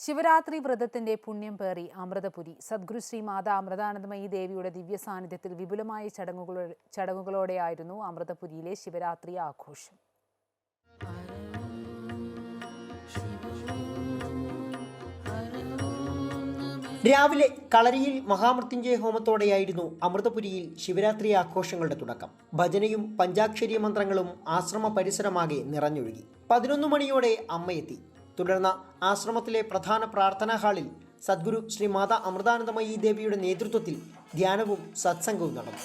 ശിവരാത്രി വ്രതത്തിന്റെ പുണ്യം പേറി അമൃതപുരി സദ്ഗുരു ശ്രീ മാതാ അമൃതാനന്ദമയി ദേവിയുടെ ദിവ്യ സാന്നിധ്യത്തിൽ വിപുലമായ ചടങ്ങുകളോടെയായിരുന്നു അമൃതപുരിയിലെ ശിവരാത്രി ആഘോഷം. രാവിലെ കളരിയിൽ മഹാമൃത്യുഞ്ജയ ഹോമത്തോടെയായിരുന്നു അമൃതപുരിയിൽ ശിവരാത്രി ആഘോഷങ്ങളുടെ തുടക്കം. ഭജനയും പഞ്ചാക്ഷരി മന്ത്രങ്ങളും ആശ്രമ പരിസരമാകെ നിറഞ്ഞൊഴുകി. 11 മണിയോടെ അമ്മയെത്തി. തുടർന്ന് ആശ്രമത്തിലെ പ്രധാന പ്രാർത്ഥനാ ഹാളിൽ സദ്ഗുരു ശ്രീ മാതാ അമൃതാനന്ദമയി ദേവിയുടെ നേതൃത്വത്തിൽ ധ്യാനവും സത്സംഗവും നടന്നു.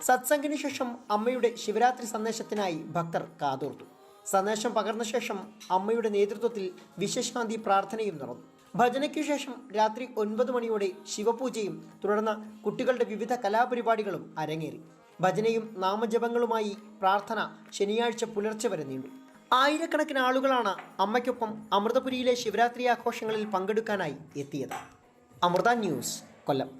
സത്സംഗിന് ശേഷം അമ്മയുടെ ശിവരാത്രി സന്ദേശത്തിനായി ഭക്തർ കാതോർത്തു. സന്ദേശം പകർന്ന ശേഷം അമ്മയുടെ നേതൃത്വത്തിൽ വിശ്വശാന്തി പ്രാർത്ഥനയും നടന്നു. ഭജനയ്ക്കു ശേഷം രാത്രി 9 മണിയോടെ ശിവപൂജയും തുടർന്ന് കുട്ടികളുടെ വിവിധ കലാപരിപാടികളും അരങ്ങേറി. ഭജനയും നാമജപങ്ങളുമായി പ്രാർത്ഥന ശനിയാഴ്ച പുലർച്ചെ വരെ നീണ്ടു. ആയിരക്കണക്കിന് ആളുകളാണ് അമ്മയ്ക്കൊപ്പം അമൃതപുരിയിലെ ശിവരാത്രി ആഘോഷങ്ങളിൽ പങ്കെടുക്കാനായി എത്തിയത്. അമൃത ന്യൂസ്, കൊല്ലം.